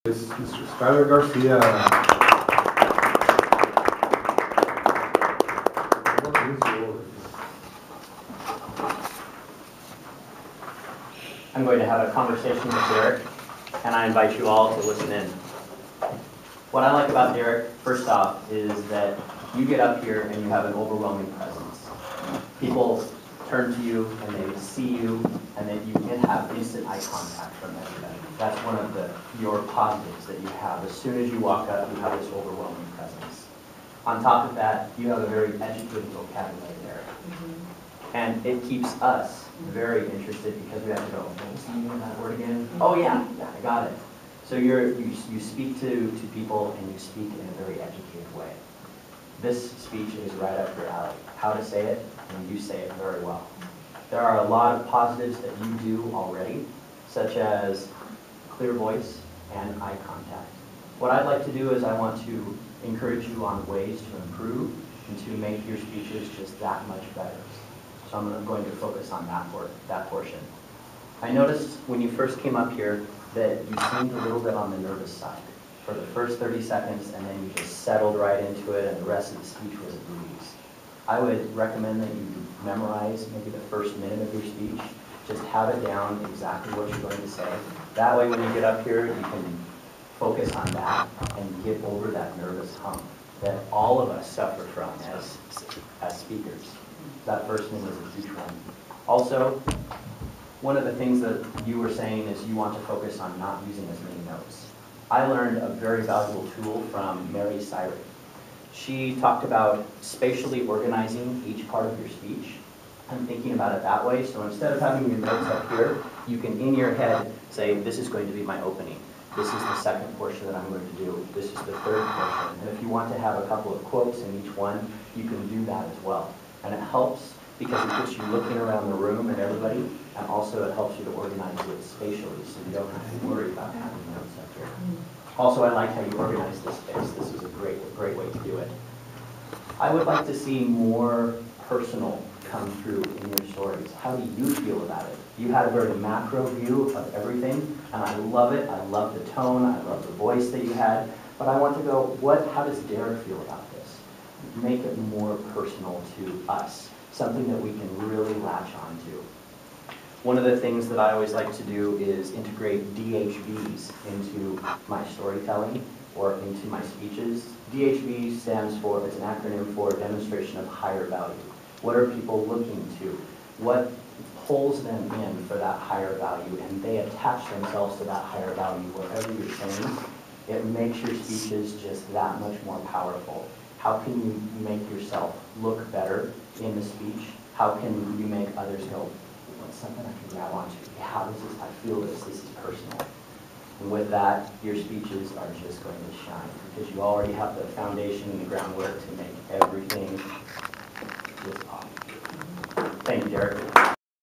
Is Mr. Skylar Garcia. What is yours? I'm going to have a conversation with Derek, and I invite you all to listen in. What I like about Derek, first off, is that you get up here and you have an overwhelming presence. People turn to you and they see you, and then you can have instant eye contact from everybody. That's one of your positives that you have. As soon as you walk up, you have this overwhelming presence. On top of that, you have a very educated vocabulary there. And it keeps us very interested because we have to go, what was the meaning of that word again? Oh yeah, I got it. So you speak to people and you speak in a very educated way. This speech is right up your alley. How to say it, and you say it very well. There are a lot of positives that you do already, such as clear voice and eye contact. What I'd like to do is I want to encourage you on ways to improve and to make your speeches just that much better. So I'm going to focus on that portion. I noticed when you first came up here that you seemed a little bit on the nervous side for the first 30 seconds, and then you just settled right into it, and the rest of the speech was a breeze. I would recommend that you memorize maybe the first minute of your speech. Just have it down exactly what you're going to say. That way when you get up here, you can focus on that and get over that nervous hump that all of us suffer from as speakers. That first thing is a huge one. Also, one of the things that you were saying is you want to focus on not using as many notes. I learned a very valuable tool from Mary Cyric. She talked about spatially organizing each part of your speech. I'm thinking about it that way, so instead of having your notes up here, you can in your head say, this is going to be my opening. This is the second portion that I'm going to do. This is the third portion. And if you want to have a couple of quotes in each one, you can do that as well. And it helps because it gets you looking around the room and everybody, and also it helps you to organize it spatially so you don't have to worry about having notes up here. Also, I like how you organize this space. This is a great way to do it. I would like to see more personal come through in your stories. How do you feel about it? You had a very macro view of everything, and I love it. I love the tone. I love the voice that you had. But I want to go, how does Derek feel about this? Make it more personal to us, something that we can really latch onto. One of the things that I always like to do is integrate DHVs into my storytelling or into my speeches. DHV stands for, it's an acronym for Demonstration of Higher Value. What are people looking to? What pulls them in for that higher value? And they attach themselves to that higher value wherever you're saying. It makes your speeches just that much more powerful. How can you make yourself look better in the speech? How can you make others go, what's something I can grab onto? Yeah, I feel this is personal. And with that, your speeches are just going to shine because you already have the foundation and the groundwork to make everything just pop. Thank you, Derek.